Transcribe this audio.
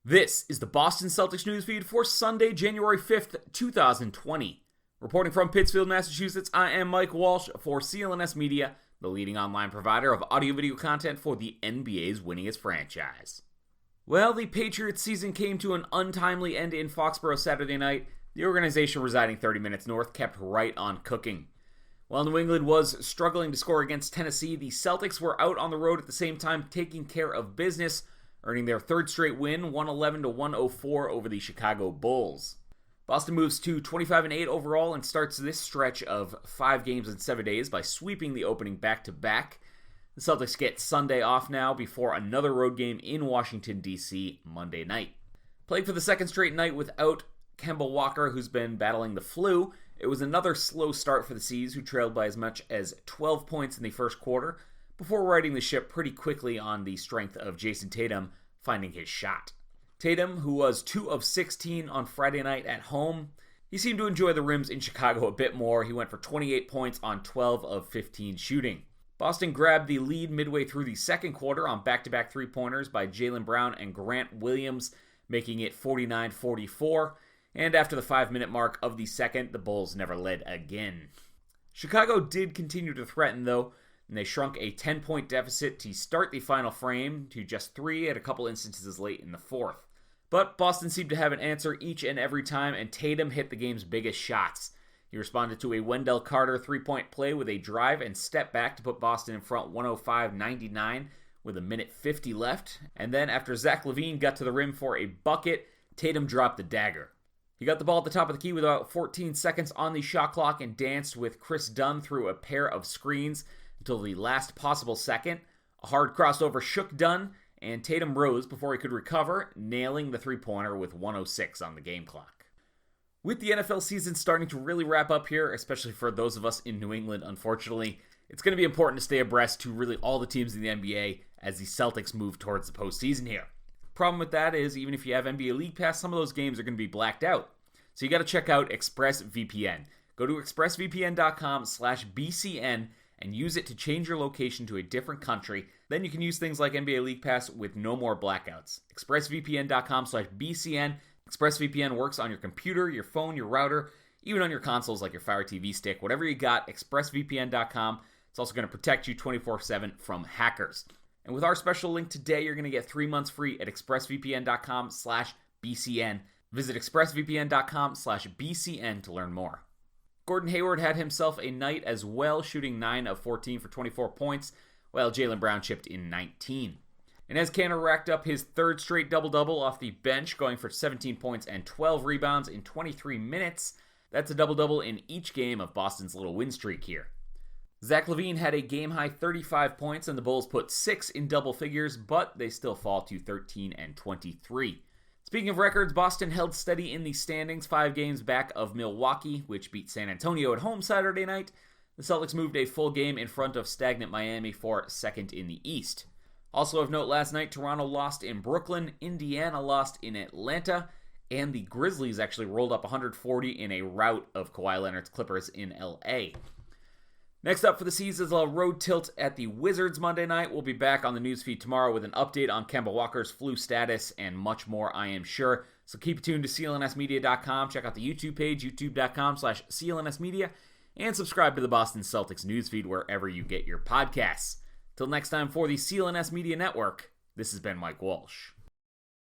This is the Boston Celtics newsfeed for Sunday, January 5th, 2020. Reporting from Pittsfield, Massachusetts, I am Mike Walsh for CLNS Media, the leading online provider of audio-video content for the NBA's winningest franchise. Well, the Patriots season came to an untimely end in Foxborough Saturday night. The organization residing 30 minutes north kept right on cooking. While New England was struggling to score against Tennessee, the Celtics were out on the road at the same time taking care of business, earning their third straight win, 111-104 over the Chicago Bulls. Boston moves to 25-8 overall and starts this stretch of 5 games in 7 days by sweeping the opening back-to-back. The Celtics get Sunday off now before another road game in Washington, D.C. Monday night. Playing for the second straight night without Kemba Walker, who's been battling the flu, it was another slow start for the C's, who trailed by as much as 12 points in the first quarter, before righting the ship pretty quickly on the strength of Jayson Tatum finding his shot. Tatum, who was 2 of 16 on Friday night at home, he seemed to enjoy the rims in Chicago a bit more. He went for 28 points on 12 of 15 shooting. Boston grabbed the lead midway through the second quarter on back-to-back three-pointers by Jaylen Brown and Grant Williams, making it 49-44. And after the 5-minute mark of the second, the Bulls never led again. Chicago did continue to threaten, though, and they shrunk a 10-point deficit to start the final frame to just 3 at a couple instances late in the fourth. But Boston seemed to have an answer each and every time, and Tatum hit the game's biggest shots. He responded to a Wendell Carter three-point play with a drive and step back to put Boston in front 105-99 with a minute 50 left. And then after Zach LaVine got to the rim for a bucket, Tatum dropped the dagger. He got the ball at the top of the key with about 14 seconds on the shot clock and danced with Chris Dunn through a pair of screens until the last possible second. A hard crossover shook Dunn, and Tatum rose before he could recover, nailing the three-pointer with 1:06 on the game clock. With the NFL season starting to really wrap up here, especially for those of us in New England, unfortunately, it's going to be important to stay abreast to really all the teams in the NBA as the Celtics move towards the postseason here. Problem with that is, even if you have NBA League Pass, some of those games are going to be blacked out. So you got to check out ExpressVPN. Go to expressvpn.com/BCN and use it to change your location to a different country. Then you can use things like NBA League Pass with no more blackouts. expressvpn.com/BCN. ExpressVPN works on your computer, your phone, your router, even on your consoles like your Fire TV stick. Whatever you got, expressvpn.com. It's also going to protect you 24/7 from hackers. And with our special link today, you're going to get 3 months free at expressvpn.com/BCN. Visit expressvpn.com/BCN to learn more. Gordon Hayward had himself a night as well, shooting 9 of 14 for 24 points, while Jaylen Brown chipped in 19. Enes Kanter racked up his third straight double-double off the bench, going for 17 points and 12 rebounds in 23 minutes. That's a double-double in each game of Boston's little win streak here. Zach LaVine had a game-high 35 points, and the Bulls put 6 in double figures, but they still fall to 13 and 23. Speaking of records, Boston held steady in the standings, 5 games back of Milwaukee, which beat San Antonio at home Saturday night. The Celtics moved a full game in front of stagnant Miami for second in the East. Also of note last night, Toronto lost in Brooklyn, Indiana lost in Atlanta, and the Grizzlies actually rolled up 140 in a rout of Kawhi Leonard's Clippers in LA. Next up for the C's is a road tilt at the Wizards Monday night. We'll be back on the newsfeed tomorrow with an update on Kemba Walker's flu status and much more, I am sure. So keep tuned to clnsmedia.com. Check out the YouTube page, youtube.com/clnsmedia, and subscribe to the Boston Celtics newsfeed wherever you get your podcasts. Till next time for the CLNS Media Network, this has been Mike Walsh.